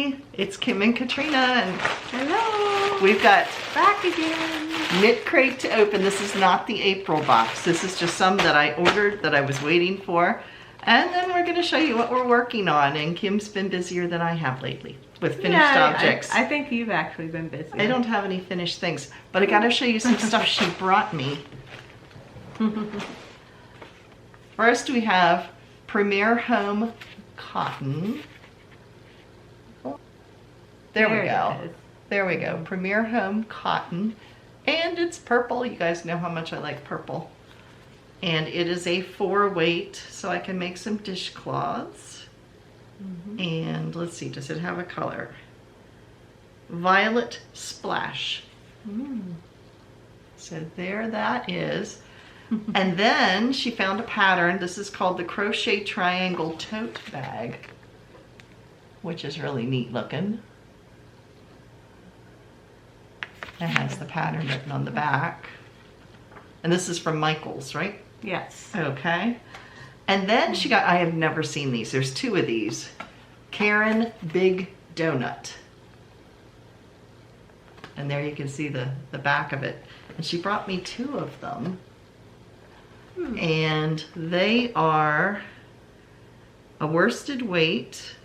everybody, it's Kim and Katrina, and hello. We've got back again. Knit Crate to open. This is not the April box. This is just some that I ordered that I was waiting for, and then we're going to show you what we're working on. And Kim's been busier than I have lately with finished objects. I think you've actually been busy. I don't have any finished things, but I got to show you some stuff she brought me. First, we have Premier Home Cotton. There we go. There we go. Premier Home Cotton. And it's purple. You guys know how much I like purple. And it is a 4-weight, so I can make some dishcloths. And let's see, does it have a color? Violet Splash. So there that is. And then she found a pattern. This is called the Crochet Triangle Tote Bag, which is really neat looking. It has the pattern written on the back. And this is from Michael's, right? Yes. Okay. And then she got, I have never seen these. There's 2 of these. Karen Big Donut. And there you can see the back of it. And she brought me 2 of them. And they are a worsted weight.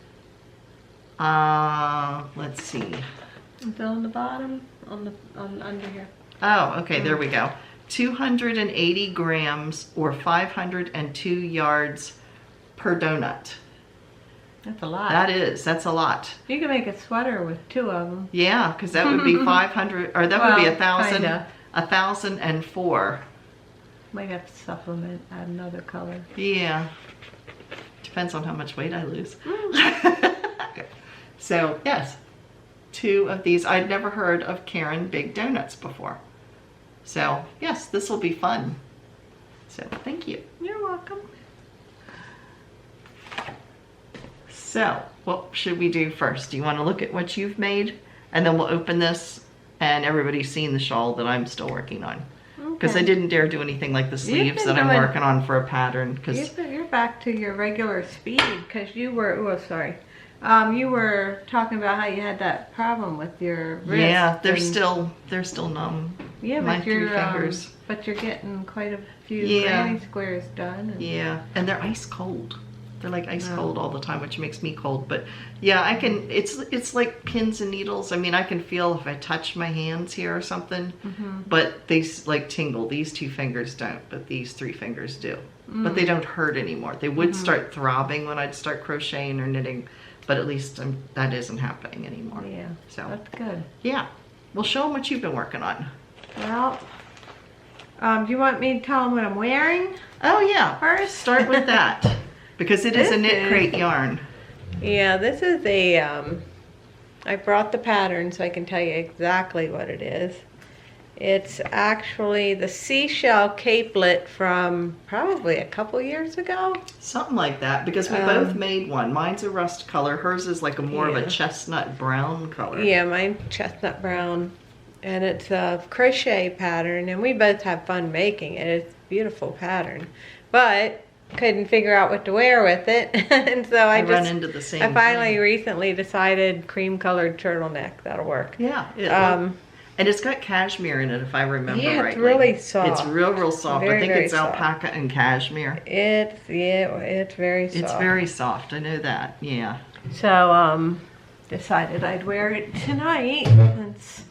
Let's see. It's on the bottom, on under here. Oh, okay, there we go. 280 grams or 502 yards per donut. That's a lot. That's a lot. You can make a sweater with 2 of them. Yeah, because that would be 500, or that would be 1,000, kinda. 1,004. Might have to supplement, add another color. Yeah, depends on how much weight I lose. So yes, 2 of these. I'd never heard of Karen Big Donuts before. So yes, this will be fun. So thank you. You're welcome. So what should we do first? Do you want to look at what you've made? And then we'll open this and everybody's seen the shawl that I'm still working on. Because I didn't dare do anything like the sleeves that I'm working on for a pattern. Because you're back to your regular speed because you were, you were talking about how you had that problem with your wrist. Yeah, they're still numb. Yeah, my but 3 fingers. But you're getting quite a few granny squares done. And yeah, and they're ice cold. They're like ice cold all the time, which makes me cold. But yeah, I can. It's like pins and needles. I mean, I can feel if I touch my hands here or something. But they like tingle. These 2 fingers don't, but these 3 fingers do. But they don't hurt anymore. They would start throbbing when I'd start crocheting or knitting, but at least that isn't happening anymore. Yeah, so that's good. Yeah, well, show them what you've been working on. Well, do you want me to tell them what I'm wearing? Oh yeah, first start with that. Because it is a Knit Crate yarn. Yeah, this is a, I brought the pattern so I can tell you exactly what it is. It's actually the seashell capelet from probably a couple years ago. Something like that, because we both made one. Mine's a rust color. Hers is like more of a chestnut brown color. Yeah, mine's chestnut brown. And it's a crochet pattern, and we both have fun making it. It's a beautiful pattern. But couldn't figure out what to wear with it. And so I run into the same I finally recently decided cream colored turtleneck. That'll work. Yeah. And it's got cashmere in it, if I remember rightly. Yeah, it's really soft. It's real soft. Very, I think very it's soft. alpaca and cashmere. It's very soft. It's very soft. I know that. Yeah. So decided I'd wear it tonight since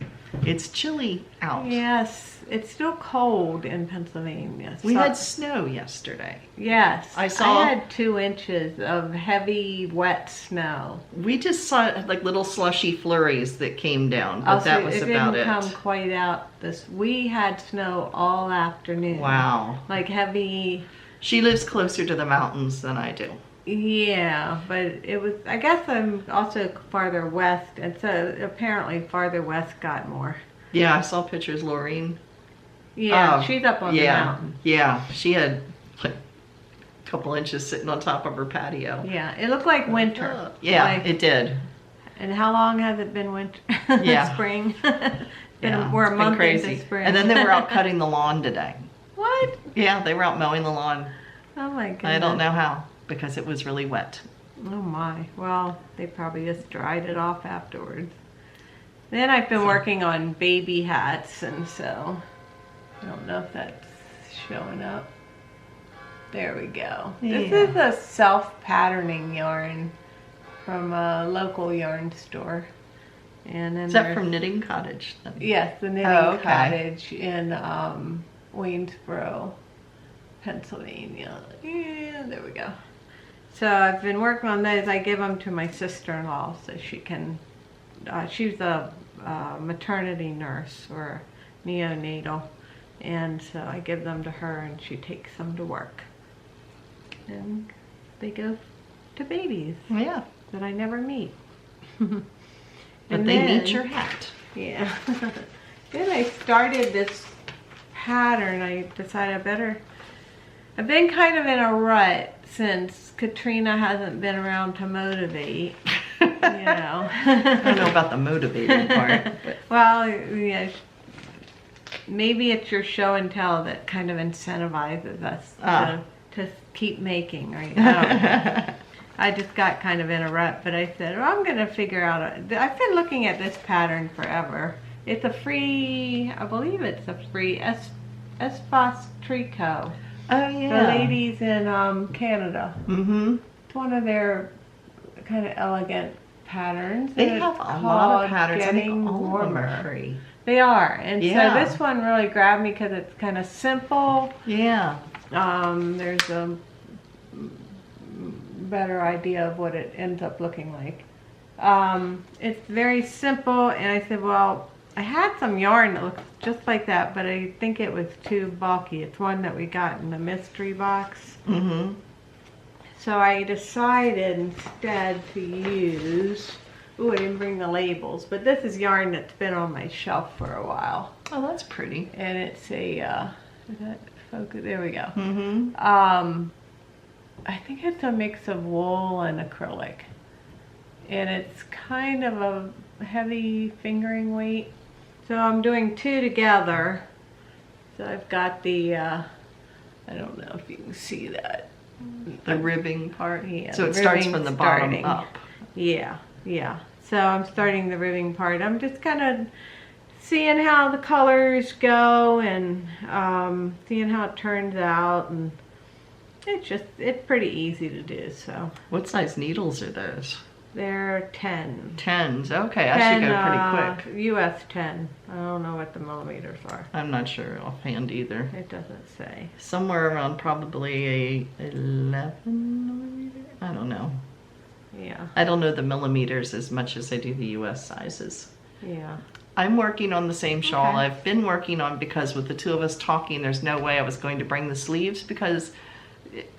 it's chilly out. Yes, it's still cold in Pennsylvania. We had snow yesterday. Yes, I had 2 inches of heavy, wet snow. We just saw like little slushy flurries that came down, but that was about it. It didn't come quite out. We had snow all afternoon. Wow. Like heavy. She lives closer to the mountains than I do. Yeah, but it was, I guess I'm also farther west, and so apparently farther west got more. Yeah, I saw pictures, Laureen. Yeah, she's up on the mountain. Yeah, she had like a couple inches sitting on top of her patio. Yeah, it looked like winter. Yeah, like, it did. And how long has it been winter? Yeah. Spring. Yeah, we're a month crazy. into spring. And then they were out cutting the lawn today. What? Yeah, they were out mowing the lawn. Oh my goodness. I don't know how, because it was really wet. Oh my, well, they probably just dried it off afterwards. Then I've been working on baby hats, and so I don't know if that's showing up. There we go. Yeah. This is a self-patterning yarn from a local yarn store. And then Is that from Knitting Cottage then? Yes, the Knitting Cottage in Waynesboro, Pennsylvania. Yeah, there we go. So I've been working on those. I give them to my sister-in-law so she can, she's a maternity nurse or neonatal. And so I give them to her and she takes them to work. And they go to babies. Yeah. That I never meet. But they meet your hat. Yeah. Then I started this pattern. I decided I've been kind of in a rut since Katrina hasn't been around to motivate. You know. I don't know about the motivating part. But. Well, yeah. Maybe it's your show and tell that kind of incentivizes us to keep making. Right? I don't know. I just got kind of in a rut, but I said, well, I'm going to figure out. I've been looking at this pattern forever. It's a free, I believe it's a free Espace Tricot. Oh, yeah. The ladies in Canada. Mm-hmm. It's one of their kind of elegant patterns. They have a lot of patterns. I think all of them are free. They are. And yeah. so this one really grabbed me because it's kind of simple. Yeah. There's a better idea of what it ends up looking like. It's very simple, and I said, well, I had some yarn that looks just like that, but I think it was too bulky. It's one that we got in the mystery box. Mm-hmm. So I decided instead to use, ooh, I didn't bring the labels, but this is yarn that's been on my shelf for a while. Oh, that's pretty. And it's a, is that focus? There we go. Mm-hmm. I think it's a mix of wool and acrylic. And it's kind of a heavy fingering weight. So I'm doing two together. So I've got the, I don't know if you can see that. The ribbing part? Yeah. So it starts from the bottom up. Yeah, yeah. So I'm starting the ribbing part. I'm just kind of seeing how the colors go and seeing how it turns out, and it's pretty easy to do. So what size needles are those? They're 10. 10s. Okay, I should go pretty quick. US 10. I don't know what the millimeters are. I'm not sure offhand either. It doesn't say. Somewhere around probably a 11 millimeter. I don't know. Yeah. I don't know the millimeters as much as I do the US sizes. Yeah. I'm working on the same shawl. Okay. I've been working on, because with the two of us talking, there's no way I was going to bring the sleeves because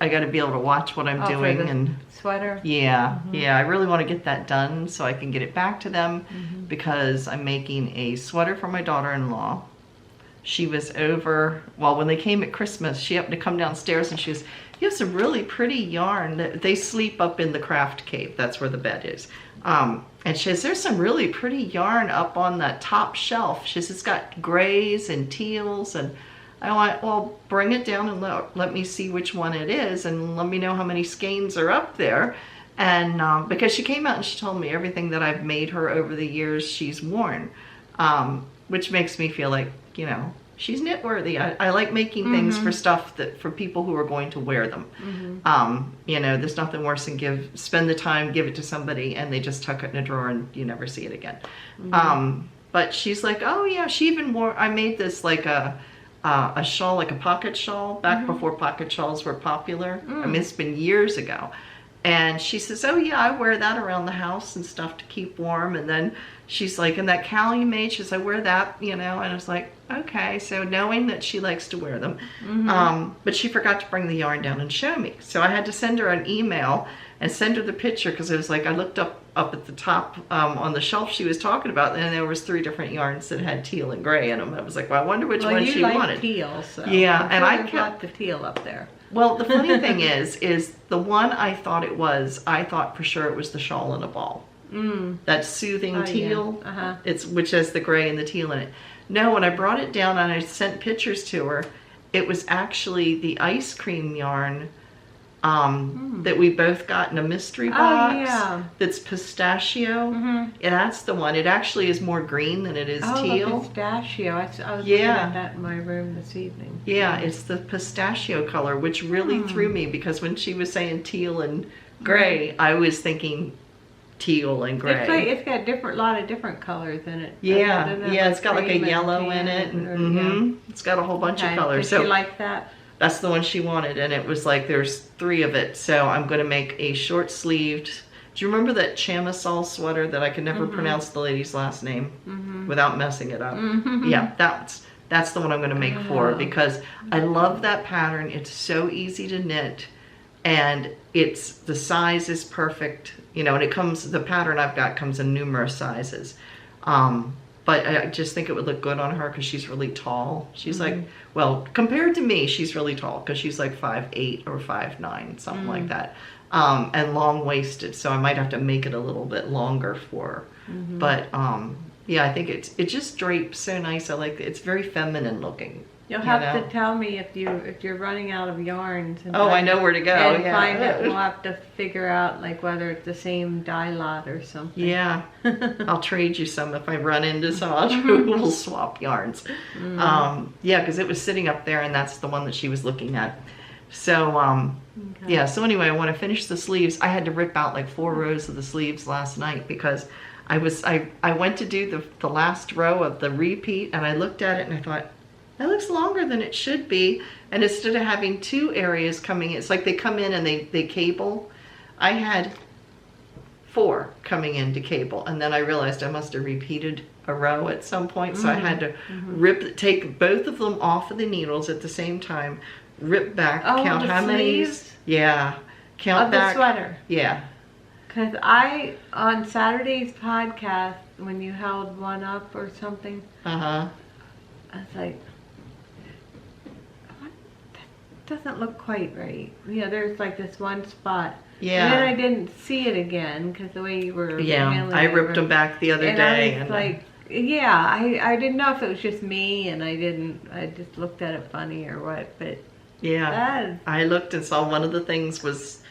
I got to be able to watch what I'm doing. For the and sweater? Yeah, yeah. I really want to get that done so I can get it back to them because I'm making a sweater for my daughter-in-law. She was over, well, when they came at Christmas, she happened to come downstairs and she goes, you have some really pretty yarn. They sleep up in the craft cave. That's where the bed is. And she says, there's some really pretty yarn up on that top shelf. She says, it's got grays and teals. And I went, well, bring it down and let me see which one it is. And let me know how many skeins are up there. And because she came out and she told me everything that I've made her over the years she's worn. Which makes me feel like, you know, she's knit worthy. I like making things for stuff for people who are going to wear them. You know, there's nothing worse than spend the time, give it to somebody, and they just tuck it in a drawer and you never see it again. But she's like, oh yeah, she even wore, I made this like a shawl, like a pocket shawl, back before pocket shawls were popular. I mean, it's been years ago. And she says, oh yeah, I wear that around the house and stuff to keep warm. And then she's like, and that cowl you made, she says, I wear that, you know. And I was like, okay. So knowing that she likes to wear them. But she forgot to bring the yarn down and show me. So I had to send her an email and send her the picture, because it was like, I looked up at the top on the shelf she was talking about, and there was 3 different yarns that had teal and gray in them. I was like, well, I wonder which one she wanted. Teal, so yeah, and I kept the teal up there. Well, the funny thing is the one I thought it was, I thought for sure it was the shawl in a ball. That soothing teal, yeah. Which has the gray and the teal in it. No, when I brought it down and I sent pictures to her, it was actually the ice cream yarn that we both got in a mystery box. Oh, yeah. That's pistachio. Mm-hmm. And that's the one. It actually is more green than it is teal. Oh, the pistachio. I was looking at that in my room this evening. Yeah, it's the pistachio color, which really threw me because when she was saying teal and gray, I was thinking teal and gray. It's got a lot of different colors in it. Yeah, yeah, it's got like a yellow in it. It's got a whole bunch of colors. Did she like that? That's the one she wanted, and it was like there's 3 of it. So I'm going to make a short sleeved. Do you remember that chamisol sweater that I could never pronounce the lady's last name without messing it up? Yeah, that's the one I'm going to make for, because I love that pattern. It's so easy to knit, and the size is perfect. You know, and the pattern I've got comes in numerous sizes. But I just think it would look good on her because she's really tall. She's like, well, compared to me, she's really tall because she's like 5'8" or 5'9", something like that. And long-waisted, so I might have to make it a little bit longer for her. But yeah, I think it just drapes so nice. I like it. It's very feminine looking. You'll have to tell me if you're running out of yarns. And I know where to go. And find it. We'll have to figure out like whether it's the same dye lot or something. Yeah, I'll trade you some if I run into some. We'll swap yarns. Yeah, because it was sitting up there, and that's the one that she was looking at. So yeah. So anyway, I want to finish the sleeves. I had to rip out like 4 rows of the sleeves last night because I went to do the last row of the repeat, and I looked at it and I thought, that looks longer than it should be. And instead of having 2 areas coming in, it's like they come in and they cable. I had 4 coming in to cable, and then I realized I must have repeated a row at some point, so I had to take both of them off of the needles at the same time, rip back, count how many. Yeah, count back. Of the sweater. Yeah. Because on Saturday's podcast, when you held one up or something, I was like, doesn't look quite right. Yeah, there's like this one spot. Yeah. And then I didn't see it again because the way you were handling I ripped them back the other day. I was like, yeah, I didn't know if it was just me and I just looked at it funny or what, but yeah. I looked and saw one of the things was,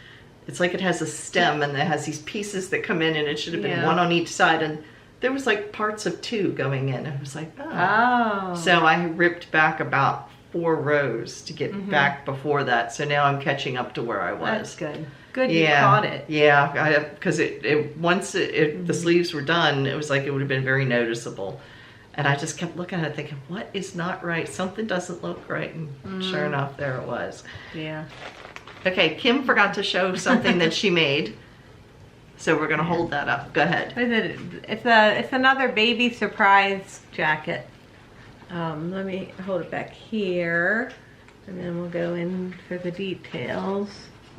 it's like it has a stem and it has these pieces that come in, and it should have been 1 on each side, and there was like parts of 2 going in. I was like, oh. So I ripped back about 4 rows to get back before that, so now I'm catching up to where I was. That's good. Good, you caught it. Yeah, because once the sleeves were done, it was like it would have been very noticeable. And I just kept looking at it thinking, what is not right? Something doesn't look right. And sure enough, there it was. Yeah. Okay, Kim forgot to show something that she made. So we're going to hold that up. Go ahead. It's another baby surprise jacket. Let me hold it back here, and then we'll go in for the details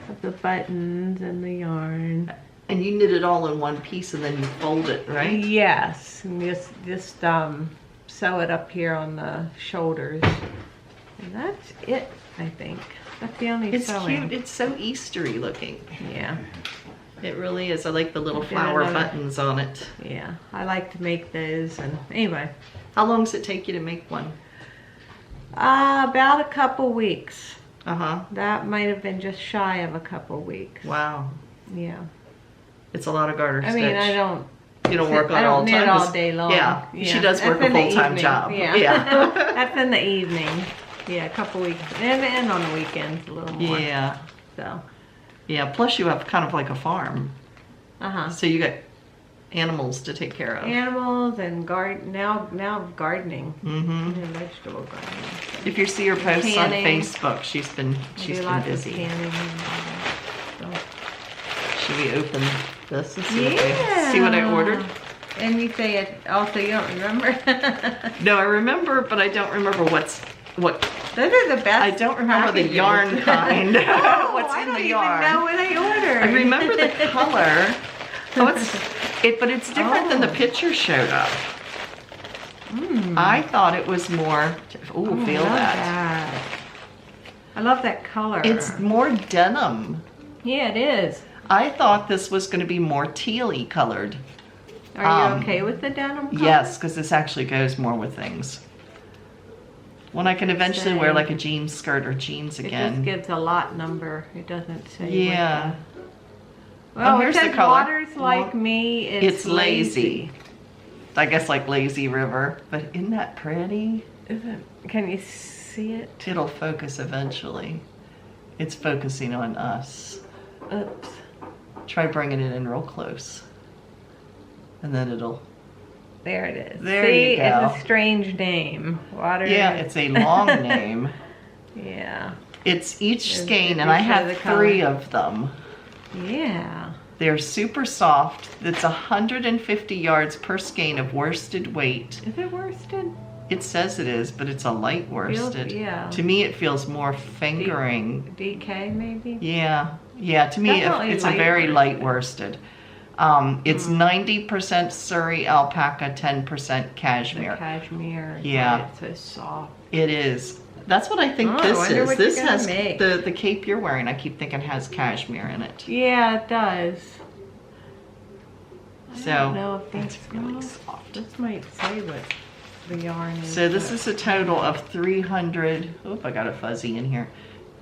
of the buttons and the yarn. And you knit it all in one piece and then you fold it, right? Yes, and just sew it up here on the shoulders. And that's it, I think. That's the only sewing. It's cute. It's so Eastery looking. Yeah. It really is. I like the little flower buttons on it. Yeah, I like to make those. And anyway. How long does it take you to make one? About a couple weeks. That might have been just shy of a couple weeks. Wow. Yeah. It's a lot of garter stitch. I mean, I don't. You don't work on it all the time. All day long. Yeah. She does work a full-time job. Yeah. That's in the evening. Yeah, a couple weeks, and on the weekends a little more. Yeah. So. Yeah. Plus, you have kind of like a farm. So you got animals to take care of. Animals and now gardening. And vegetable gardening. So. If you see her posts on Facebook, she's been busy. Canning and all that. So. Should we open this and see what I ordered? And you say it also, you don't remember? No, I remember, but I don't remember what. Those are the best. I don't remember the yarn kind. What's in the yarn? I don't even know what I ordered. I remember the color. But it's different than the picture showed up. I thought it was more. Ooh, feel that. I love that color. It's more denim. Yeah, it is. I thought this was going to be more teal-y colored. Are you okay with the denim color? Yes, because this actually goes more with things. When I can eventually wear like a jeans skirt or jeans It again. just gives a lot number. It doesn't say. Yeah. Well, here's it the says color. water's like me. It's lazy. I guess like lazy river. But isn't that pretty? Can you see it? It'll focus eventually. It's focusing on us. Oops. Try bringing it in real close. And then it'll... There it is. There See, you go. it's a strange name. Water. Yeah, it's a long name. Yeah. It's each If skein, you and I show have the 3 color. of them. Yeah. They're super soft. It's 150 yards per skein of worsted weight. Is it worsted? It says it is, but it's a light worsted. Yeah. To me, it feels more fingering. DK maybe? Yeah. Yeah, to me, Definitely it's a light very worsted. light worsted. It's 90% Surrey alpaca, 10% cashmere. The cashmere. Yeah. It's so soft. It is. That's what I think Oh, I this wonder is. what This you're gonna has make. the cape you're wearing. I keep thinking has cashmere in it. Yeah, it does. I So don't know if it's these really soft. This might say what the yarn is. So this is a total of 300. Oop, I got a fuzzy in here.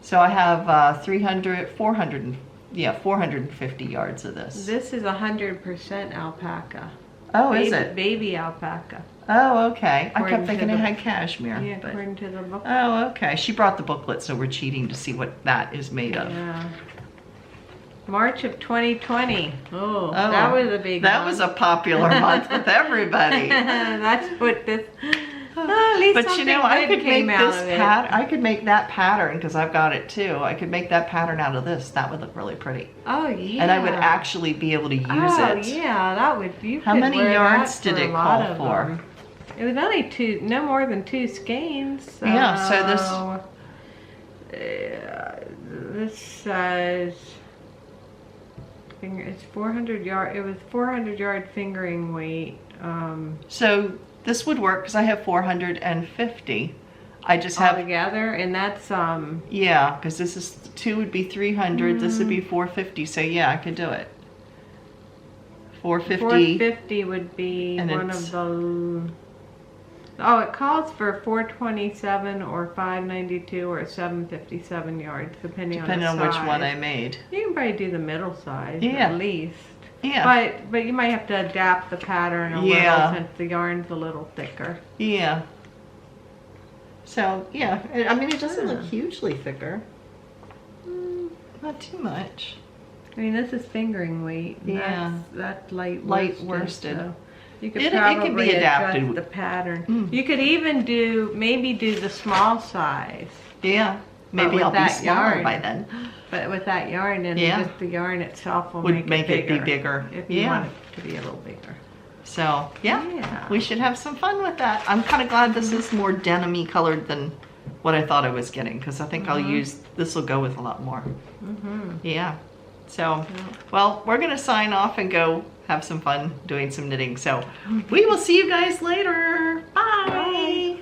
So I have 450 yards of this. This is 100% alpaca. Oh, baby, is it? Baby alpaca. Oh, okay. I According kept thinking to it the- had cashmere. Yeah, but... according to the book. Oh, okay. She brought the booklet, so we're cheating to see what that is made of. Yeah. March of 2020. Oh, that was a big That one. was a popular month with everybody. That's what this. Oh, at least But you know, something I good could make came out this of it. I could make that pattern because I've got it too. I could make that pattern out of this. That would look really pretty. Oh yeah. And I would actually be able to use Oh it. yeah, that would. You How could many wear yards that did for it a lot call of for? them. It was only 2, no more than 2 skeins. So, Yeah, so this says it's 400 yard. It was 400 yard fingering weight. So this would work because I have 450. I just All have, together, and that's yeah, because this is 2 would be 300. This would be 450. So yeah, I could do it. 450. 450 would be And one it's- of the. Oh, it calls for 427 or 592 or 757 yards, depending Depending on on the which size. one I made. You can probably do the middle size Yeah. at least. Yeah. But you might have to adapt the pattern a Yeah. little since the yarn's a little thicker. Yeah. So yeah, I mean it doesn't look Yeah. hugely thicker. Not too much. I mean, this is fingering weight. And Yeah. That's light worsted. So you could It can be probably adapted. adjust the pattern. Mm. You could even maybe do the small size. Yeah. Maybe with I'll be that smaller yarn. by then. But with that yarn, and Yeah. just the yarn itself will Would make it be bigger. If you Yeah. want it to be a little bigger. So yeah, Yeah. we should have some fun with that. I'm kind of glad this is more denim-y colored than what I thought I was getting because I think I'll use, this will go with a lot more. Yeah. So, well, we're going to sign off and go have some fun doing some knitting. So we will see you guys later. Bye.